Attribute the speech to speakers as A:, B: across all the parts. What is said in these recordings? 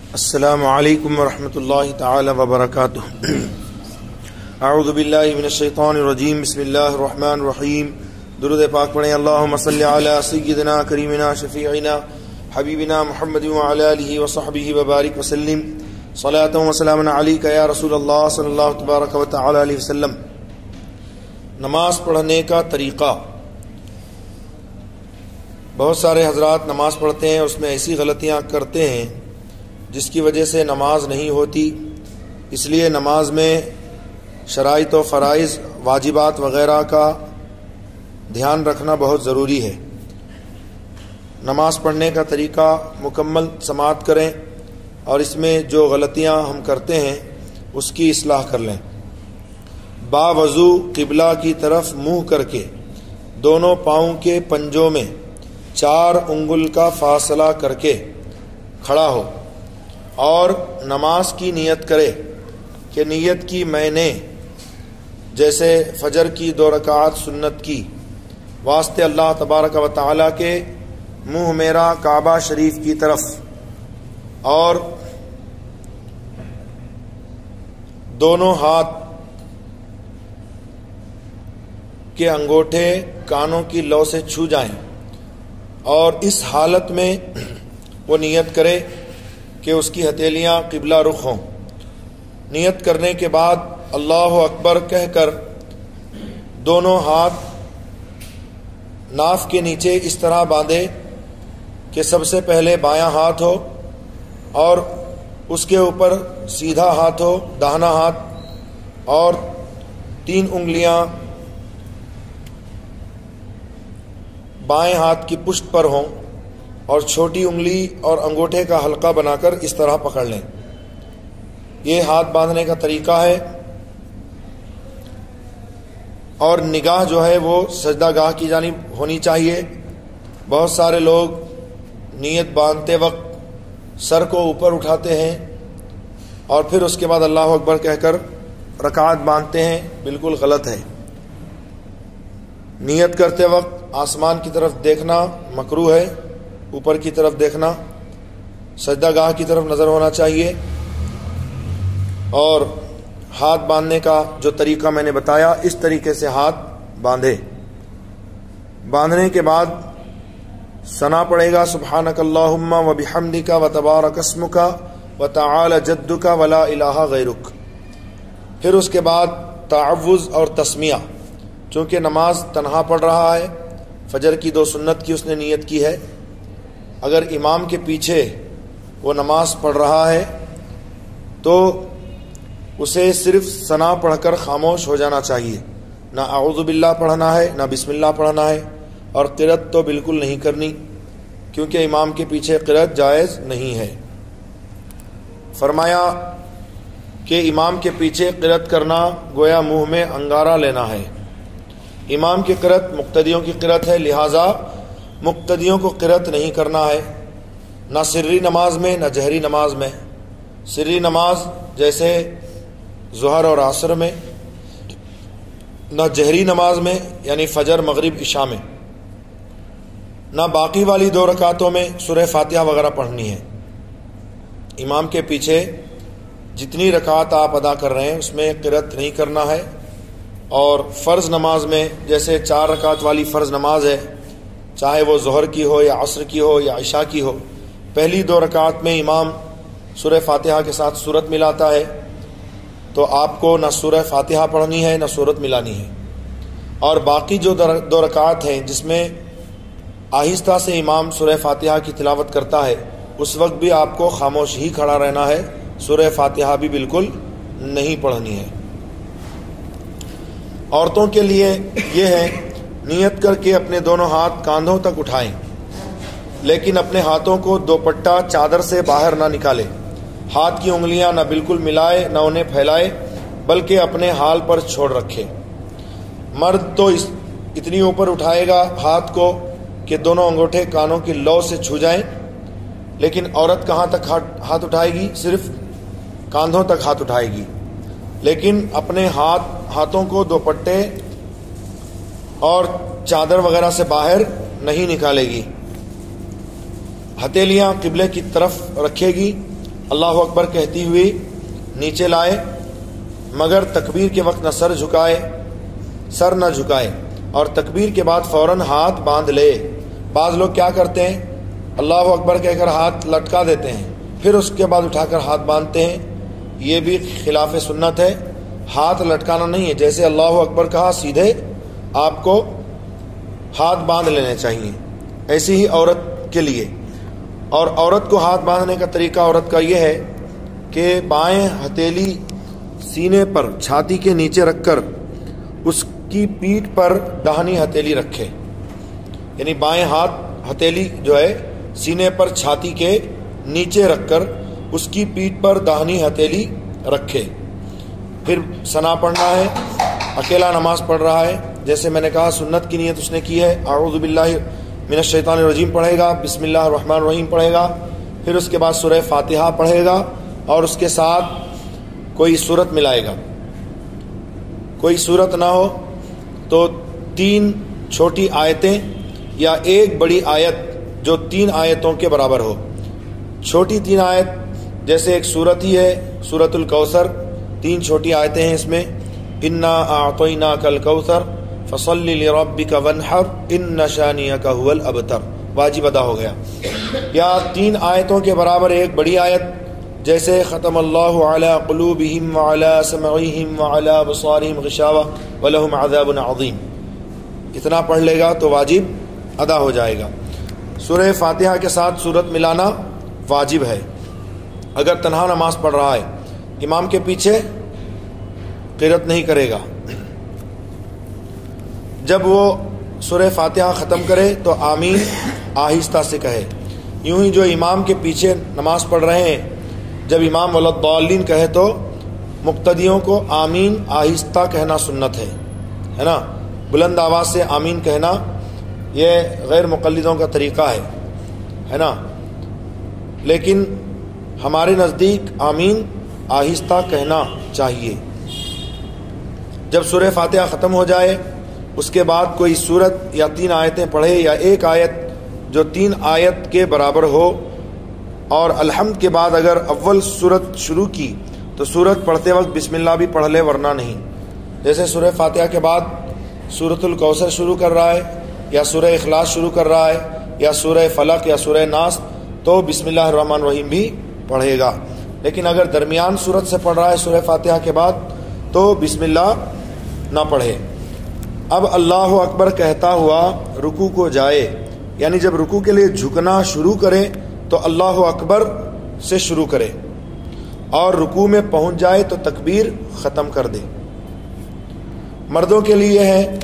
A: السلام علیکم ورحمۃ اللہ تعالی وبرکاتہ۔ اعوذ باللہ من الشیطان الرجیم، بسم اللہ الرحمن الرحیم۔ درود پاک پڑھیں۔ اللہم صلی علی سیدنا کریمنا شفیعنا حبیبنا محمد وعلی آلہ وصحبہ وبارک وسلم، صلاۃ و سلام علیک یا رسول اللہ صلی اللہ تبارک و تعالی علیہ وسلم۔ نماز پڑھنے کا طریقہ۔ بہت سارے حضرات نماز پڑھتے ہیں، اس میں ایسی غلطیاں کرتے ہیں جس کی وجہ سے نماز نہیں ہوتی، اس لیے نماز میں شرائط و فرائض واجبات وغیرہ کا دھیان رکھنا بہت ضروری ہے۔ نماز پڑھنے کا طریقہ مکمل سماعت کریں اور اس میں جو غلطیاں ہم کرتے ہیں اس کی اصلاح کر لیں۔ باوضو قبلہ کی طرف منہ کر کے دونوں پاؤں کے پنجوں میں 4 انگل کا فاصلہ کر کے کھڑا ہو اور نماز کی نیت کرے کہ نیت کی میں نے جیسے فجر کی 2 رکعات سنت کی واسطے اللہ تبارک و تعالی کے منہ میرا کعبہ شریف کی طرف، اور دونوں ہاتھ کے انگوٹھے کانوں کی لو سے چھو جائیں، اور اس حالت میں وہ نیت کرے کہ اس کی ہتھیلیاں قبلہ رخ ہوں۔ نیت کرنے کے بعد اللہ اکبر کہہ کر دونوں ہاتھ ناف کے نیچے اس طرح باندھے کہ سب سے پہلے بایاں ہاتھ ہو اور اس کے اوپر سیدھا ہاتھ ہو، داہنا ہاتھ، اور 3 انگلیاں بائیں ہاتھ کی پشت پر ہوں، اور چھوٹی انگلی اور انگوٹھے کا حلقہ بنا کر اس طرح پکڑ لیں۔ یہ ہاتھ باندھنے کا طریقہ ہے، اور نگاہ جو ہے وہ سجدہ گاہ کی جانب ہونی چاہیے۔ بہت سارے لوگ نیت باندھتے وقت سر کو اوپر اٹھاتے ہیں اور پھر اس کے بعد اللہ اکبر کہہ کر رکعت باندھتے ہیں، بالکل غلط ہے۔ نیت کرتے وقت آسمان کی طرف دیکھنا مکروہ ہے، اوپر کی طرف دیکھنا، سجدہ گاہ کی طرف نظر ہونا چاہیے۔ اور ہاتھ باندھنے کا جو طریقہ میں نے بتایا، اس طریقے سے ہاتھ باندھے۔ باندھنے کے بعد ثنا پڑے گا، سبحانک اللہم و بحمدک و تبارک اسمک و تعالی جدک ولا الہ غیرک۔ پھر اس کے بعد تعوذ اور تسمیہ، چونکہ نماز تنہا پڑھ رہا ہے، فجر کی 2 سنت کی اس نے نیت کی ہے، اگر امام کے پیچھے وہ نماز پڑھ رہا ہے تو اسے صرف ثنا پڑھ کر خاموش ہو جانا چاہیے، نہ اعوذ باللہ پڑھنا ہے نہ بسم اللہ پڑھنا ہے، اور قرأت تو بالکل نہیں کرنی کیونکہ امام کے پیچھے قرأت جائز نہیں ہے۔ فرمایا کہ امام کے پیچھے قرأت کرنا گویا منہ میں انگارہ لینا ہے۔ امام کی قرأت مقتدیوں کی قرأت ہے، لہٰذا مقتدیوں کو قرأت نہیں کرنا ہے، نہ سری نماز میں نہ جہری نماز میں۔ سری نماز جیسے ظہر اور عصر میں، نہ جہری نماز میں یعنی فجر مغرب عشاء میں، نہ باقی والی 2 رکعتوں میں سورہ فاتحہ وغیرہ پڑھنی ہے۔ امام کے پیچھے جتنی رکعت آپ ادا کر رہے ہیں اس میں قرأت نہیں کرنا ہے۔ اور فرض نماز میں جیسے 4 رکعت والی فرض نماز ہے، چاہے وہ ظہر کی ہو یا عصر کی ہو یا عشاء کی ہو، پہلی 2 رکعت میں امام سورہ فاتحہ کے ساتھ سورت ملاتا ہے، تو آپ کو نہ سورہ فاتحہ پڑھنی ہے نہ سورت ملانی ہے۔ اور باقی جو 2 رکعت ہیں جس میں آہستہ سے امام سورہ فاتحہ کی تلاوت کرتا ہے، اس وقت بھی آپ کو خاموش ہی کھڑا رہنا ہے، سورہ فاتحہ بھی بالکل نہیں پڑھنی ہے۔ عورتوں کے لیے یہ ہے، نیت کر کے اپنے دونوں ہاتھ کاندھوں تک اٹھائیں، لیکن اپنے ہاتھوں کو دوپٹہ چادر سے باہر نہ نکالے، ہاتھ کی انگلیاں نہ بالکل ملائے نہ انہیں پھیلائے، بلکہ اپنے حال پر چھوڑ رکھے۔ مرد تو اتنی اوپر اٹھائے گا ہاتھ کو کہ دونوں انگوٹھے کانوں کی لو سے چھو جائیں، لیکن عورت کہاں تک ہاتھ اٹھائے گی؟ صرف کاندھوں تک ہاتھ اٹھائے گی، لیکن اپنے ہاتھوں کو دوپٹے اور چادر وغیرہ سے باہر نہیں نکالے گی۔ ہتھیلیاں قبلے کی طرف رکھے گی اللہ اکبر کہتی ہوئی نیچے لائے، مگر تکبیر کے وقت نہ سر نہ جھکائے، اور تکبیر کے بعد فوراً ہاتھ باندھ لے۔ بعض لوگ کیا کرتے ہیں، اللہ اکبر کہہ کر ہاتھ لٹکا دیتے ہیں، پھر اس کے بعد اٹھا کر ہاتھ باندھتے ہیں، یہ بھی خلاف سنت ہے۔ ہاتھ لٹکانا نہیں ہے، جیسے اللہ اکبر کہا سیدھے آپ کو ہاتھ باندھ لینے چاہیے، ایسی ہی عورت کے لیے۔ اور عورت کو ہاتھ باندھنے کا طریقہ عورت کا یہ ہے کہ بائیں ہتھیلی سینے پر چھاتی کے نیچے رکھ کر اس کی پیٹھ پر داہنی ہتھیلی رکھے، یعنی بائیں ہتھیلی جو ہے سینے پر چھاتی کے نیچے رکھ کر اس کی پیٹھ پر داہنی ہتھیلی رکھے۔ پھر ثنا پڑھنا ہے، اکیلا نماز پڑھ رہا ہے، جیسے میں نے کہا سنت کی نیت اس نے کی ہے، اعوذ باللہ من الشیطان الرجیم پڑھے گا، بسم اللہ الرحمن الرحیم پڑھے گا، پھر اس کے بعد سورہ فاتحہ پڑھے گا اور اس کے ساتھ کوئی سورت ملائے گا۔ کوئی سورت نہ ہو تو 3 چھوٹی آیتیں یا ایک بڑی آیت جو 3 آیتوں کے برابر ہو۔ چھوٹی 3 آیت جیسے ایک سورت ہی ہے سورۃ الکوثر، 3 چھوٹی آیتیں ہیں اس میں، انا اعطیناک الکوثر فصل لربک وانحر ان شانئک هو الابتر، واجب ادا ہو گیا۔ یا 3 آیتوں کے برابر ایک بڑی آیت جیسے ختم اللہ علی قلوبہم وعلی سمعہم وعلی ابصارہم غشاوہ ولہم عذاب عظیم، اتنا پڑھ لے گا تو واجب ادا ہو جائے گا۔ سورہ فاتحہ کے ساتھ سورت ملانا واجب ہے۔ اگر تنہا نماز پڑھ رہا ہے، امام کے پیچھے قرأت نہیں کرے گا، جب وہ سورہ فاتحہ ختم کرے تو آمین آہستہ سے کہے۔ یوں ہی جو امام کے پیچھے نماز پڑھ رہے ہیں، جب امام ولضالین کہے تو مقتدیوں کو آمین آہستہ کہنا سنت ہے نا، بلند آواز سے آمین کہنا یہ غیر مقلدوں کا طریقہ ہے نا، لیکن ہمارے نزدیک آمین آہستہ کہنا چاہیے۔ جب سورہ فاتحہ ختم ہو جائے اس کے بعد کوئی سورت یا 3 آیتیں پڑھے یا ایک آیت جو 3 آیت کے برابر ہو، اور الحمد کے بعد اگر اول سورت شروع کی تو سورت پڑھتے وقت بسم اللہ بھی پڑھ لے، ورنہ نہیں۔ جیسے سورہ فاتحہ کے بعد سورۃ الکوثر شروع کر رہا ہے یا سورہ اخلاص شروع کر رہا ہے یا سورہ فلق یا سورہ ناس تو بسم اللہ الرحمن الرحیم بھی پڑھے گا، لیکن اگر درمیان سورت سے پڑھ رہا ہے سورہ فاتحہ کے بعد تو بسم اللہ نہ پڑھے۔ اب اللہ اکبر کہتا ہوا رکوع کو جائے، یعنی جب رکوع کے لیے جھکنا شروع کرے تو اللہ اکبر سے شروع کرے، اور رکوع میں پہنچ جائے تو تکبیر ختم کر دے۔ مردوں کے لیے یہ ہے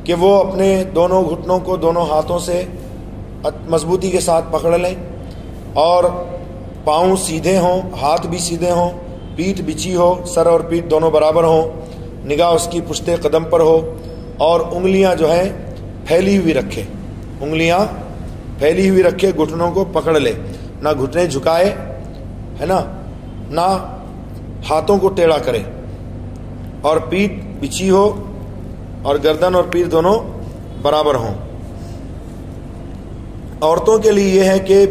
A: کہ وہ اپنے دونوں گھٹنوں کو دونوں ہاتھوں سے مضبوطی کے ساتھ پکڑ لیں، اور پاؤں سیدھے ہوں، ہاتھ بھی سیدھے ہوں، پیٹھ بچھی ہو، سر اور پیٹھ دونوں برابر ہوں، نگاہ اس کی پشت قدم پر ہو، اور انگلیاں جو ہیں پھیلی ہوئی رکھے، انگلیاں پھیلی ہوئی رکھے، گھٹنوں کو پکڑ لے، نہ گھٹنے جھکائے ہے نا، نہ ہاتھوں کو ٹیڑھا کرے، اور پیٹھ بچھی ہو اور گردن اور پیٹھ دونوں برابر ہوں۔ عورتوں کے لیے یہ ہے کہ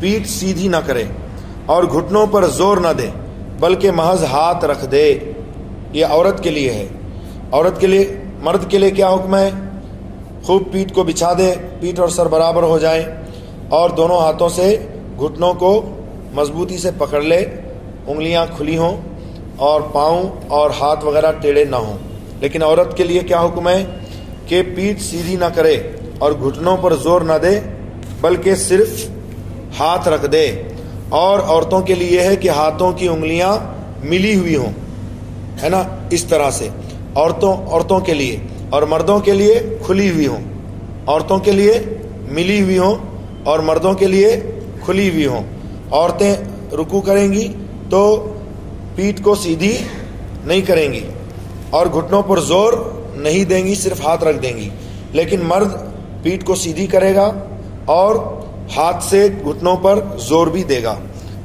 A: پیٹھ سیدھی نہ کرے اور گھٹنوں پر زور نہ دے، بلکہ محض ہاتھ رکھ دے، یہ عورت کے لیے ہے۔ عورت کے لیے، مرد کے لیے کیا حکم ہے؟ خوب پیٹھ کو بچھا دے، پیٹھ اور سر برابر ہو جائیں، اور دونوں ہاتھوں سے گھٹنوں کو مضبوطی سے پکڑ لے، انگلیاں کھلی ہوں اور پاؤں اور ہاتھ وغیرہ ٹیڑھے نہ ہوں۔ لیکن عورت کے لیے کیا حکم ہے کہ پیٹھ سیدھی نہ کرے اور گھٹنوں پر زور نہ دے، بلکہ صرف ہاتھ رکھ دے۔ اور عورتوں کے لیے ہے کہ ہاتھوں کی انگلیاں ملی ہوئی ہوں، ہے نا، اس طرح سے عورتوں کے لیے، اور مردوں کے لیے کھلی ہوئی ہوں، عورتوں کے لیے ملی ہوئی ہوں اور مردوں کے لیے کھلی ہوئی ہوں۔ عورتیں رکوع کریں گی تو پیٹھ کو سیدھی نہیں کریں گی اور گھٹنوں پر زور نہیں دیں گی، صرف ہاتھ رکھ دیں گی، لیکن مرد پیٹھ کو سیدھی کرے گا اور ہاتھ سے گھٹنوں پر زور بھی دے گا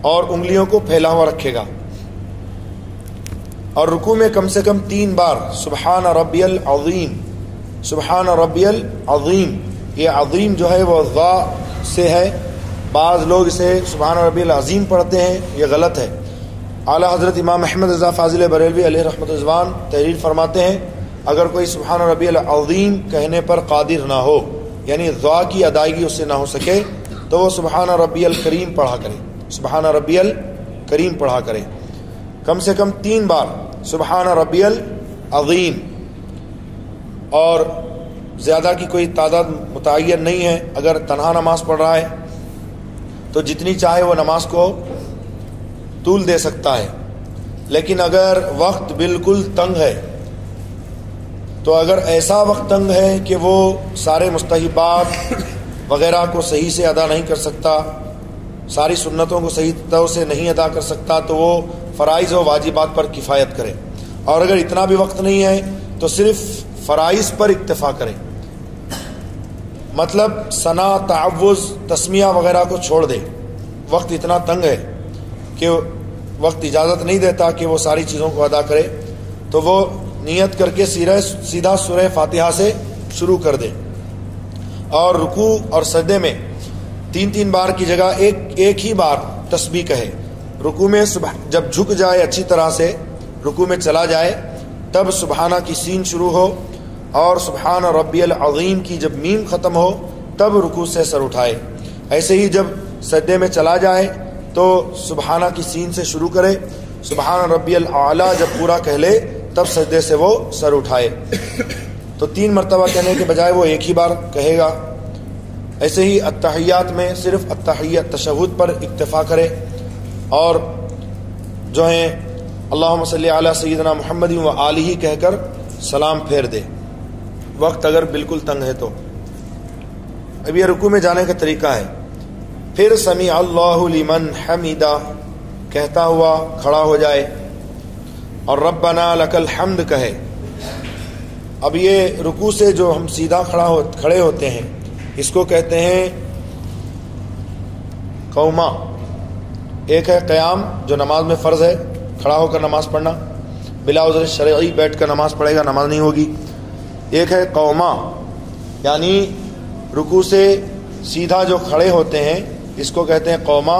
A: اور انگلیوں کو پھیلا ہوا رکھے گا، اور رکوع میں کم سے کم 3 بار سبحان ربی العظیم، سبحان ربی العظیم، یہ عظیم جو ہے وہ ضا سے ہے، بعض لوگ اسے سبحان ربی العظیم پڑھتے ہیں، یہ غلط ہے۔ اعلیٰ حضرت امام احمد رضا فاضل بریلوی علیہ رحمۃ الرضوان تحریر فرماتے ہیں اگر کوئی سبحان ربی العظیم کہنے پر قادر نہ ہو، یعنی دعا کی ادائیگی اس سے نہ ہو سکے، تو وہ سبحان ربی الکریم پڑھا کرے، سبحان ربی الکریم پڑھا کرے، کم سے کم 3 بار سبحان ربی العظیم، اور زیادہ کی کوئی تعداد متعین نہیں ہے۔ اگر تنہا نماز پڑھ رہا ہے تو جتنی چاہے وہ نماز کو طول دے سکتا ہے، لیکن اگر وقت بالکل تنگ ہے، تو اگر ایسا وقت تنگ ہے کہ وہ سارے مستحبات وغیرہ کو صحیح سے ادا نہیں کر سکتا، ساری سنتوں کو صحیح طور سے نہیں ادا کر سکتا، تو وہ فرائض و واجبات پر کفایت کرے، اور اگر اتنا بھی وقت نہیں ہے تو صرف فرائض پر اکتفا کرے، مطلب ثنا، تعوذ، تسمیہ وغیرہ کو چھوڑ دے۔ وقت اتنا تنگ ہے کہ وقت اجازت نہیں دیتا کہ وہ ساری چیزوں کو ادا کرے، تو وہ نیت کر کے سیدھا سورہ فاتحہ سے شروع کر دے، اور رکوع اور سجدے میں 3 بار کی جگہ ایک ہی بار تسبیح کہے۔ رکوع میں جب جھک جائے، اچھی طرح سے رکوع میں چلا جائے، تب سبحانہ کی سین شروع ہو، اور سبحان ربی العظیم کی جب میم ختم ہو تب رکوع سے سر اٹھائے۔ ایسے ہی جب سجدے میں چلا جائے تو سبحانہ کی سین سے شروع کرے، سبحان ربی الاعلیٰ جب پورا کہہ لے تب سجدے سے وہ سر اٹھائے۔ تو 3 مرتبہ کہنے کے بجائے وہ ایک ہی بار کہے گا۔ ایسے ہی التحیات میں صرف التحیات تشہد پر اکتفا کرے، اور جو ہیں اللہم صلی علی سیدنا محمد و آلہ کہہ کر سلام پھیر دے، وقت اگر بالکل تنگ ہے تو۔ اب یہ رکوع میں جانے کا طریقہ ہے۔ پھر سمیع اللہ لمن حمیدہ کہتا ہوا کھڑا ہو جائے، اور ربنا لک الحمد کہے۔ اب یہ رکوع سے جو ہم سیدھا کھڑے ہوتے ہیں، اس کو کہتے ہیں قوما۔ ایک ہے قیام جو نماز میں فرض ہے، کھڑا ہو کر نماز پڑھنا، بلا عذر شرعی بیٹھ کر نماز پڑھے گا نماز نہیں ہوگی۔ ایک ہے قوما، یعنی رکوع سے سیدھا جو کھڑے ہوتے ہیں، اس کو کہتے ہیں قوما۔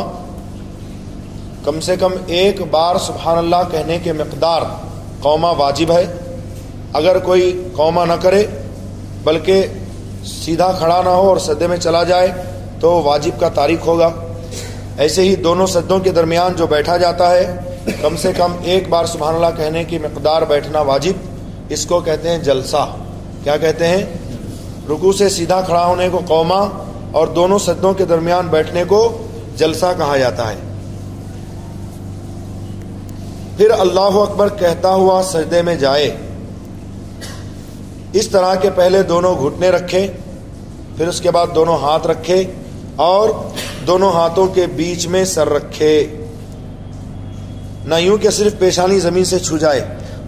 A: کم سے کم 1 بار سبحان اللہ کہنے کے مقدار قوما واجب ہے۔ اگر کوئی قوما نہ کرے بلکہ سیدھا کھڑا نہ ہو اور سجدے میں چلا جائے تو واجب کا تارک ہوگا۔ ایسے ہی دونوں سجدوں کے درمیان جو بیٹھا جاتا ہے، کم سے کم 1 بار سبحان اللہ کہنے کی مقدار بیٹھنا واجب، اس کو کہتے ہیں جلسہ۔ کیا کہتے ہیں؟ رکوع سے سیدھا کھڑا ہونے کو قوما، اور دونوں سجدوں کے درمیان بیٹھنے کو جلسہ کہا جاتا ہے۔ پھر اللہ اکبر کہتا ہوا سجدے میں جائے، اس طرح کے پہلے دونوں گھٹنے رکھے، پھر اس کے بعد دونوں ہاتھ رکھے، اور دونوں ہاتھوں کے بیچ میں سر رکھے، نہ یوں کہ صرف پیشانی زمین سے چھو جائے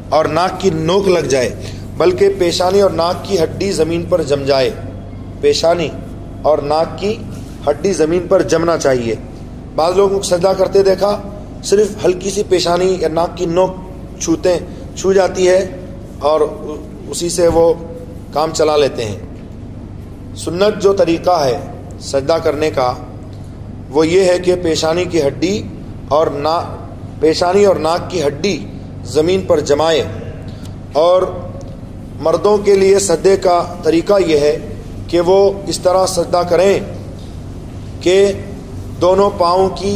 A: اور ناک کی نوک لگ جائے، بلکہ پیشانی اور ناک کی ہڈی زمین پر جم جائے۔ پیشانی اور ناک کی ہڈی زمین پر جمنا چاہیے۔ بعض لوگوں کو سجدہ کرتے دیکھا، صرف ہلکی سی پیشانی یا ناک کی نوک چھو جاتی ہے، اور اسی سے وہ کام چلا لیتے ہیں۔ سنت جو طریقہ ہے سجدہ کرنے کا وہ یہ ہے کہ پیشانی اور ناک کی ہڈی زمین پر جمائے۔ اور مردوں کے لیے سجدے کا طریقہ یہ ہے کہ وہ اس طرح سجدہ کریں کہ دونوں پاؤں کی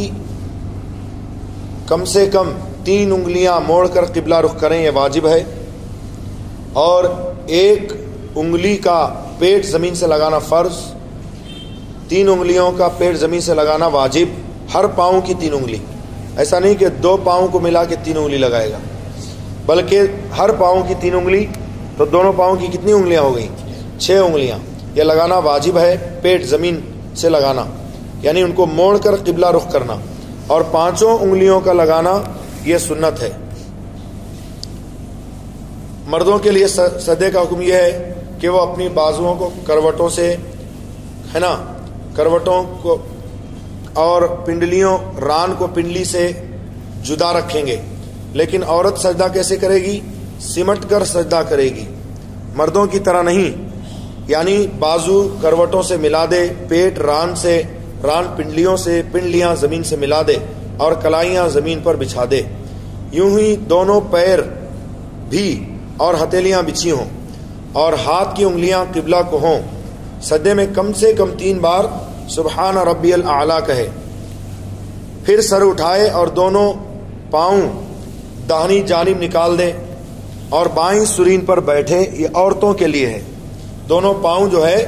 A: کم سے کم 3 انگلیاں موڑ کر قبلہ رخ کریں، یہ واجب ہے، اور 1 انگلی کا پیٹ زمین سے لگانا فرض، 3 انگلیوں کا پیٹ زمین سے لگانا واجب، ہر پاؤں کی 3 انگلی۔ ایسا نہیں کہ 2 پاؤں کو ملا کے 3 انگلی لگائے گا، بلکہ ہر پاؤں کی 3 انگلی، تو دونوں پاؤں کی کتنی انگلیاں ہو گئیں؟ 6 انگلیاں۔ یہ لگانا واجب ہے، پیٹ زمین سے لگانا، یعنی ان کو موڑ کر قبلہ رخ کرنا، اور 5 انگلیوں کا لگانا یہ سنت ہے۔ مردوں کے لیے سجدے کا حکم یہ ہے کہ وہ اپنی بازوؤں کو کروٹوں سے کروٹوں کو اور پنڈلیوں ران کو پنڈلی سے جدا رکھیں گے، لیکن عورت سجدہ کیسے کرے گی؟ سمٹ کر سجدہ کرے گی، مردوں کی طرح نہیں، یعنی بازو کروٹوں سے ملا دے، پیٹ ران سے ران پنڈلیوں سے پنڈلیاں زمین سے ملا دے اور کلائیاں زمین پر بچھا دے، یوں ہی دونوں پیر بھی اور ہتھیلیاں بچھی ہوں اور ہاتھ کی انگلیاں قبلہ کو ہوں۔ سجدے میں کم سے کم 3 بار سبحان ربی الاعلیٰ کہے، پھر سر اٹھائے اور دونوں پاؤں داہنی جانب نکال دے اور بائیں سرین پر بیٹھے۔ یہ عورتوں کے لیے ہے، دونوں پاؤں جو ہے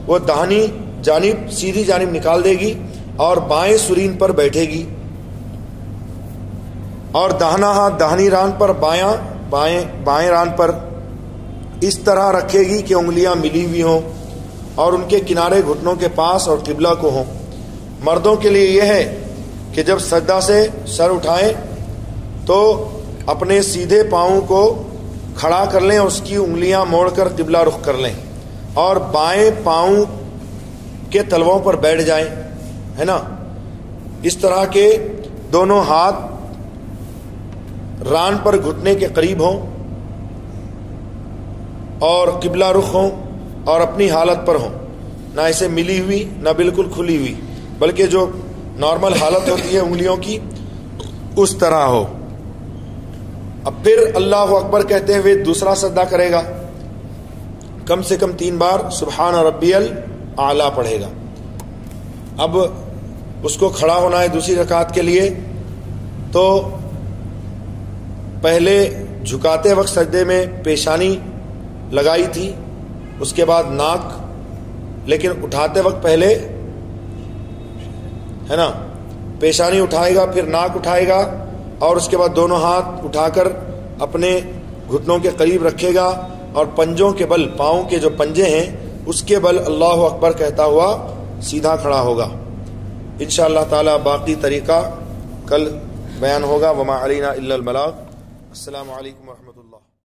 A: وہ داہنی جانب سیدھی جانب نکال دے گی اور بائیں سرین پر بیٹھے گی، اور داہنا ہاتھ داہنی ران پر بائیں ران پر اس طرح رکھے گی کہ انگلیاں ملی ہوئی ہوں اور ان کے کنارے گھٹنوں کے پاس اور قبلہ کو ہوں۔ مردوں کے لیے یہ ہے کہ جب سجدہ سے سر اٹھائیں تو اپنے سیدھے پاؤں کو کھڑا کر لیں، اس کی انگلیاں موڑ کر قبلہ رخ کر لیں اور بائیں پاؤں کے تلووں پر بیٹھ جائیں، ہے نا۔ اس طرح کے دونوں ہاتھ ران پر گھٹنے کے قریب ہوں اور قبلہ رخ ہوں اور اپنی حالت پر ہوں، نہ اسے ملی ہوئی نہ بالکل کھلی ہوئی، بلکہ جو نارمل حالت ہوتی ہے انگلیوں کی اس طرح ہو۔ اب پھر اللہ اکبر کہتے ہوئے دوسرا سجدہ کرے گا، کم سے کم 3 بار سبحان ربی الاعلیٰ پڑھے گا۔ اب اس کو کھڑا ہونا ہے دوسری رکعت کے لیے، تو پہلے جھکاتے وقت سجدے میں پیشانی لگائی تھی، اس کے بعد ناک، لیکن اٹھاتے وقت پہلے ہے نا پیشانی اٹھائے گا، پھر ناک اٹھائے گا اور اس کے بعد دونوں ہاتھ اٹھا کر اپنے گھٹنوں کے قریب رکھے گا اور پنجوں کے بل، پاؤں کے جو پنجے ہیں اس کے بل اللہ اکبر کہتا ہوا سیدھا کھڑا ہوگا۔ انشاءاللہ تعالی باقی طریقہ کل بیان ہوگا۔ وما علینا الا البلاغ۔ السلام علیکم ورحمۃ اللہ۔